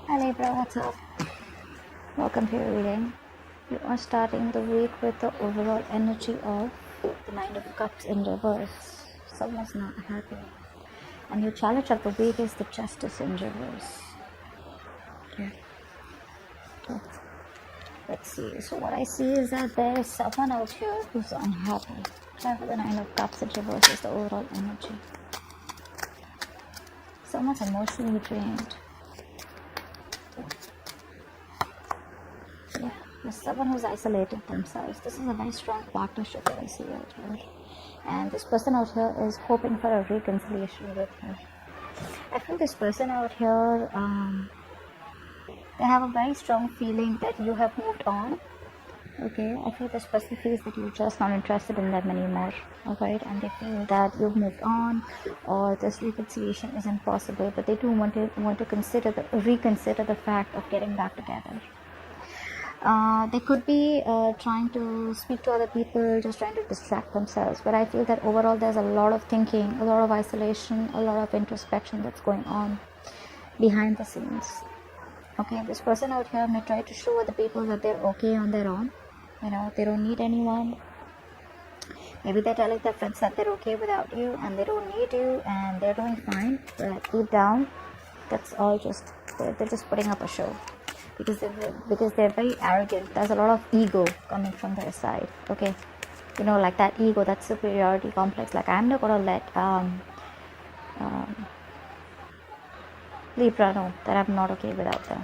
Hi Libra, what's up? Welcome to your reading. You are starting the week with the overall energy of the Nine of Cups in reverse. Someone's not happy. And your challenge of the week is the Justice in reverse. Okay. Let's see. So what I see is that there is someone out here who's unhappy. Okay, the Nine of Cups in reverse is the overall energy. Someone's emotionally drained. Yeah, there's someone who's isolated themselves. This is a very strong partnership that I see out here. And this person out here is hoping for a reconciliation with her. I feel this person out here, they have a very strong feeling that you have moved on. Okay, I feel this person feels that you're just not interested in them anymore. Alright, and they feel that you've moved on or this reconciliation isn't possible, but they do want to reconsider the fact of getting back together. They could be trying to speak to other people, just trying to distract themselves. But I feel that overall there's a lot of thinking, a lot of isolation, a lot of introspection that's going on behind the scenes. Okay, this person out here may try to show other people that they're okay on their own. You know, they don't need anyone. Maybe they're telling their friends that they're okay without you and they don't need you and they're doing fine. But deep down, that's all just, they're just putting up a show. Because they're very arrogant. There's a lot of ego coming from their side. Okay, you know, like that ego, that superiority complex. Like, I'm not gonna let Libra know that I'm not okay without them.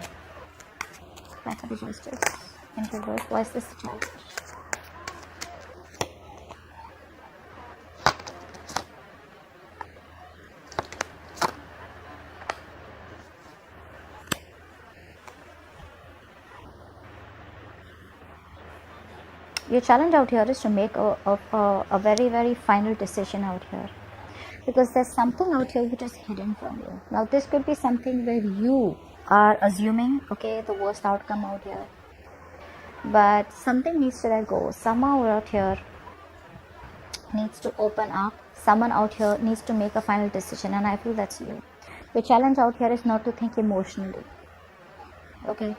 Back to the Justice in reverse. Why is this the challenge? Your challenge out here is to make a very, very final decision out here. Because there's something out here which is hidden from you. Now, this could be something where you are assuming, okay, the worst outcome out here. But something needs to let go. Someone out here needs to open up. Someone out here needs to make a final decision. And I feel that's you. The challenge out here is not to think emotionally. Okay?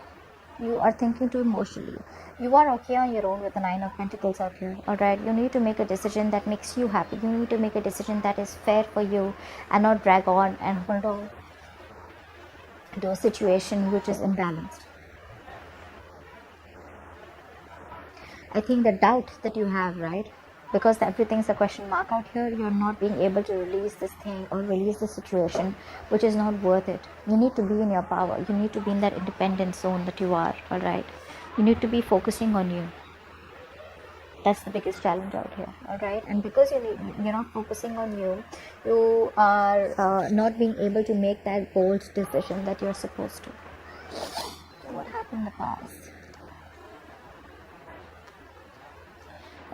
You are thinking too emotionally. You are okay on your own with the Nine of Pentacles out here. Alright, you need to make a decision that makes you happy. You need to make a decision that is fair for you and not drag on and hold on to a situation which is imbalanced. I think the doubt that you have, right? Because everything's a question mark out here, you're not being able to release this thing or release the situation, which is not worth it. You need to be in your power. You need to be in that independent zone that you are, alright? You need to be focusing on you. That's the biggest challenge out here, alright? And because you're not focusing on you, you are not being able to make that bold decision that you're supposed to. So what happened in the past?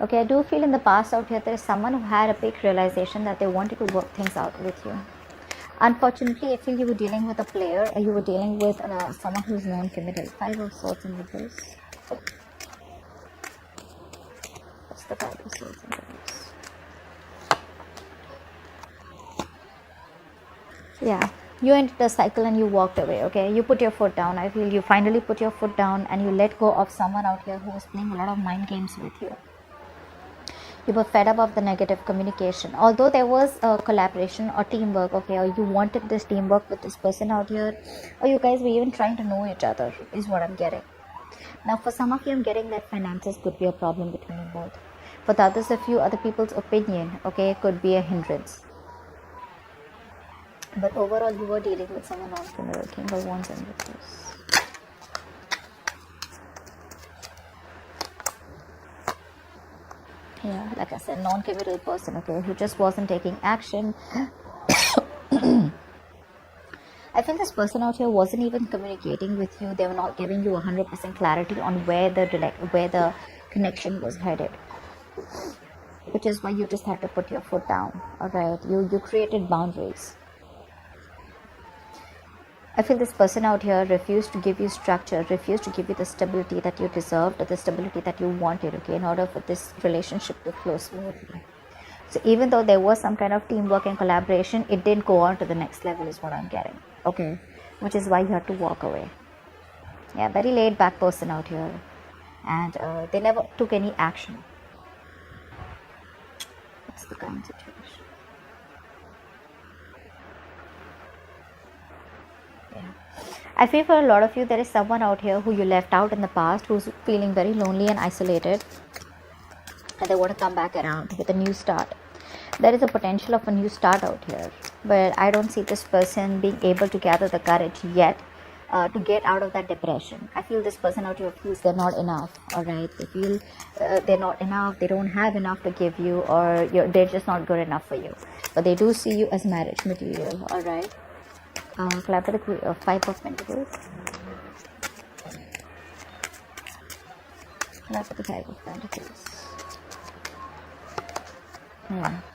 Okay, I do feel in the past out here there is someone who had a big realization that they wanted to work things out with you. Unfortunately, I feel you were dealing with a player or you were dealing with someone who is non-committal. Five of Swords in reverse. What's the Five of Swords in reverse? Yeah, you entered the cycle and you walked away, okay? You put your foot down. I feel you finally put your foot down and you let go of someone out here who was playing a lot of mind games with you. You were fed up of the negative communication. Although there was a collaboration or teamwork, okay, or you wanted this teamwork with this person out here, or you guys were even trying to know each other, is what I'm getting. Now, for some of you, I'm getting that finances could be a problem between you both. For the others of you, other people's opinion, okay, could be a hindrance. But overall, you were dealing with someone non-committal. King of Wands and reverse. Yeah, like I said, non-committal person, okay, who just wasn't taking action. I feel this person out here wasn't even communicating with you. They were not giving you 100% clarity on where the connection was headed. Which is why you just had to put your foot down, alright? You created boundaries. I feel this person out here refused to give you structure, refused to give you the stability that you deserved or the stability that you wanted, okay, in order for this relationship to flow smoothly. So even though there was some kind of teamwork and collaboration, it didn't go on to the next level is what I'm getting, okay, which is why you had to walk away. Yeah, very laid back person out here, and they never took any action. That's the kind of situation. Yeah. I feel for a lot of you, there is someone out here who you left out in the past who's feeling very lonely and isolated, and they want to come back around with a new start. There is a potential of a new start out here, but I don't see this person being able to gather the courage yet to get out of that depression. I feel this person out here feels they're not enough, alright? They feel they're not enough, they don't have enough to give you, or they're just not good enough for you. But they do see you as marriage material, alright? Clap for the Five of Pentacles. Clap for the Five of Pentacles.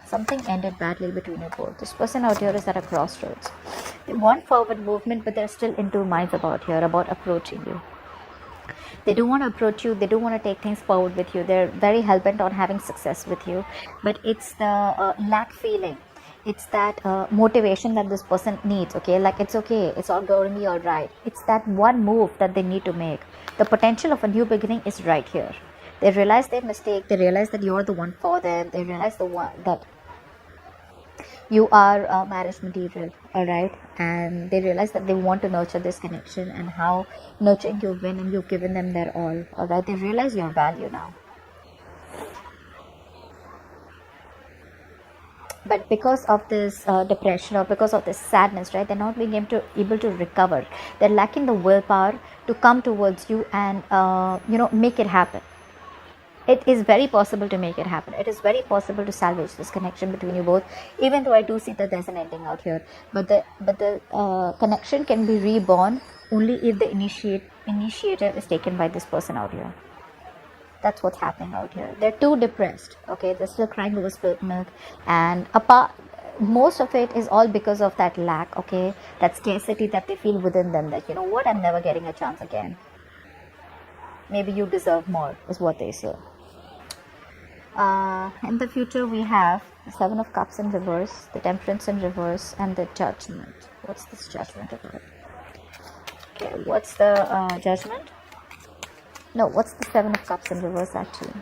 Something ended badly between you both. This person out here is at a crossroads. They want forward movement, but they're still in two minds about approaching you. They do want to approach you, they do want to take things forward with you, they're very hell-bent on having success with you, but it's the lack feeling, it's that motivation that this person needs, okay, like it's okay, it's all going to be all right. It's that one move that they need to make. The potential of a new beginning is right here. They realize their mistake, they realize that you're the one for them, they realize that you are marriage material, alright, and they realize that they want to nurture this connection, and how nurturing you've been and you've given them their all, alright. They realize your value now. But because of this depression, or because of this sadness, right, they're not being able to recover. They're lacking the willpower to come towards you and make it happen. It is very possible to make it happen. It is very possible to salvage this connection between you both, even though I do see that there's an ending out here. But the connection can be reborn only if the initiative is taken by this person out here. That's what's happening out here. They're too depressed, okay? They're still crying over spilt milk, and most of it is all because of that lack, okay? That scarcity that they feel within them, that, you know what, I'm never getting a chance again. Maybe you deserve more, is what they say. In the future, we have the Seven of Cups in reverse, the Temperance in reverse, and the Judgment. What's this Judgment about? Okay, what's the Judgment? No, what's the Seven of Cups in reverse actually?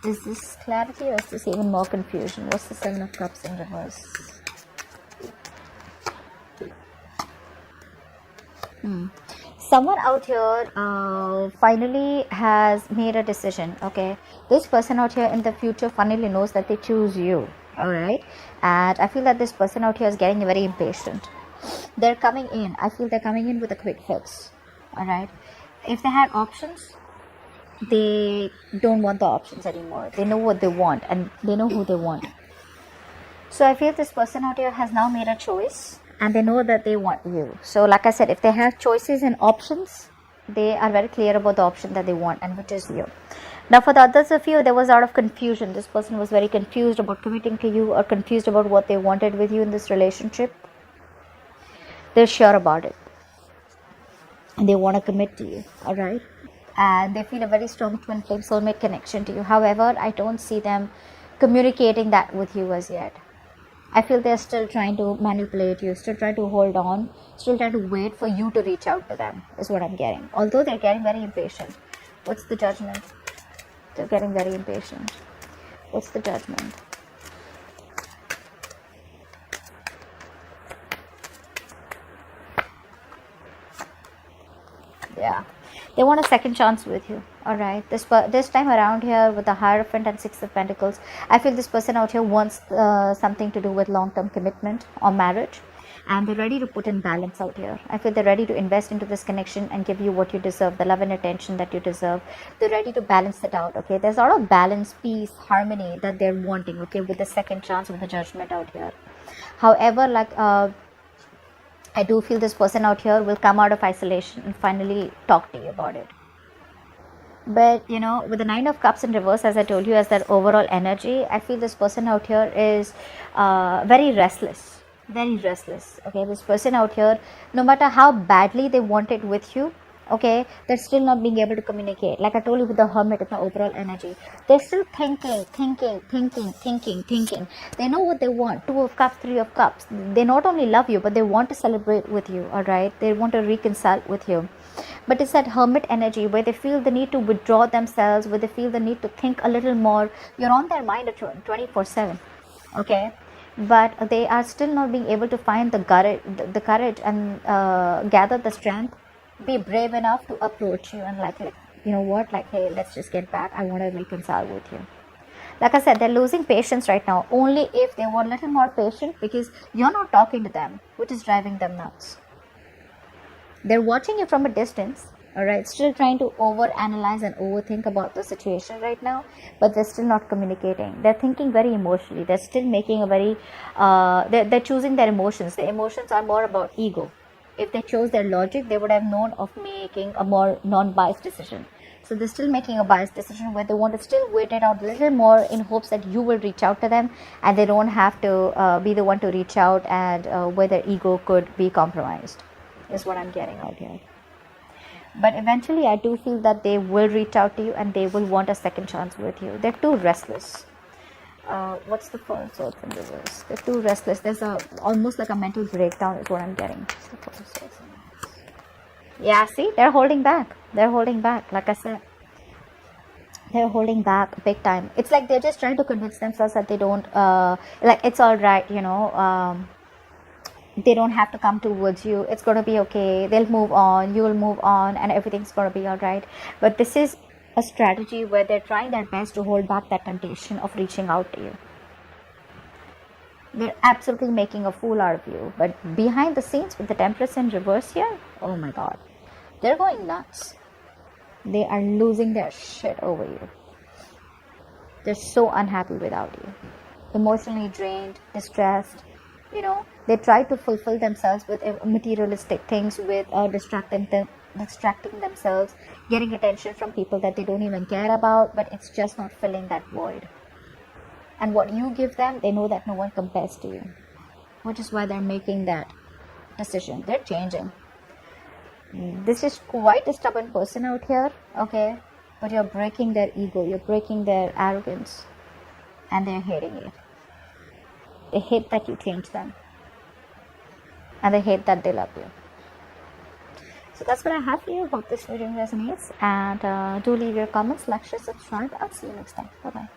Is this clarity, or is this even more confusion? What's the Seven of Cups in reverse? Someone out here finally has made a decision, okay? This person out here in the future finally knows that they choose you, alright? And I feel that this person out here is getting very impatient. They're coming in. I feel they're coming in with a quick fix, alright? If they had options, they don't want the options anymore. They know what they want, and they know who they want. So I feel this person out here has now made a choice, and they know that they want you. So like I said, if they have choices and options, they are very clear about the option that they want, and which is you. Now for the others of you, there was a lot of confusion. This person was very confused about committing to you, or confused about what they wanted with you in this relationship. They're sure about it, and they want to commit to you, alright? And they feel a very strong twin flame soulmate connection to you. However, I don't see them communicating that with you as yet. I feel they're still trying to manipulate you, still trying to hold on, still trying to wait for you to reach out to them, is what I'm getting. Although they're getting very impatient. What's the Judgment? They're getting very impatient. What's the Judgment? Yeah. They want a second chance with you, alright? This time around here with the Hierophant and Six of Pentacles, I feel this person out here wants something to do with long-term commitment or marriage, and they're ready to put in balance out here. I feel they're ready to invest into this connection and give you what you deserve, the love and attention that you deserve. They're ready to balance it out, okay? There's a lot of balance, peace, harmony that they're wanting, okay, with the second chance, with the Judgment out here. However, like I do feel this person out here will come out of isolation and finally talk to you about it. But, you know, with the Nine of Cups in reverse, as I told you, as that overall energy, I feel this person out here is very restless. Very restless. Okay, this person out here, no matter how badly they want it with you, Okay, they're still not being able to communicate. Like I told you with the hermit, with the overall energy, they're still thinking. They know what they want. Two of cups, three of cups. They not only love you, but they want to celebrate with you. All right, they want to reconcile with you. But it's that hermit energy where they feel the need to withdraw themselves, where they feel the need to think a little more. You're on their mind 24/7. Okay, but they are still not being able to find the courage and gather the strength, be brave enough to approach you and like you know what, like, hey, let's just get back, I want to reconcile with you. Like I said, they're losing patience right now. Only if they were a little more patient, because you're not talking to them, which is driving them nuts. They're watching you from a distance, all right, still trying to over analyze and overthink about the situation right now, but they're still not communicating. They're thinking very emotionally. They're still making a very they're choosing their emotions. The emotions are more about ego. If they chose their logic, they would have known of making a more non-biased decision. So they're still making a biased decision where they want to still wait it out a little more in hopes that you will reach out to them, and they don't have to be the one to reach out, and where their ego could be compromised is what I'm getting out here. But eventually I do feel that they will reach out to you and they will want a second chance with you. They're too restless. What's the first swords in reverse? They're too restless. There's almost like a mental breakdown is what I'm getting. Yeah, see, they're holding back. Like I said, they're holding back big time. It's like they're just trying to convince themselves that they don't like, it's all right, they don't have to come towards you. It's going to be okay. They'll move on. You will move on, and everything's going to be all right. But this is a strategy where they're trying their best to hold back that temptation of reaching out to you. They're absolutely making a fool out of you. But behind the scenes, with the Temperance in reverse here, oh my God, they're going nuts. They are losing their shit over you. They're so unhappy without you. Emotionally drained, distressed. They try to fulfill themselves with materialistic things, with distracting themselves, getting attention from people that they don't even care about, but it's just not filling that void. And what you give them, they know that no one compares to you, which is why they're making that decision. They're changing. This is quite a stubborn person out here, okay? But you're breaking their ego, you're breaking their arrogance, and they're hating it. They hate that you change them, and they hate that they love you. So that's what I have for you. Hope this video resonates, and do leave your comments, like, share, subscribe. I'll see you next time. Bye bye.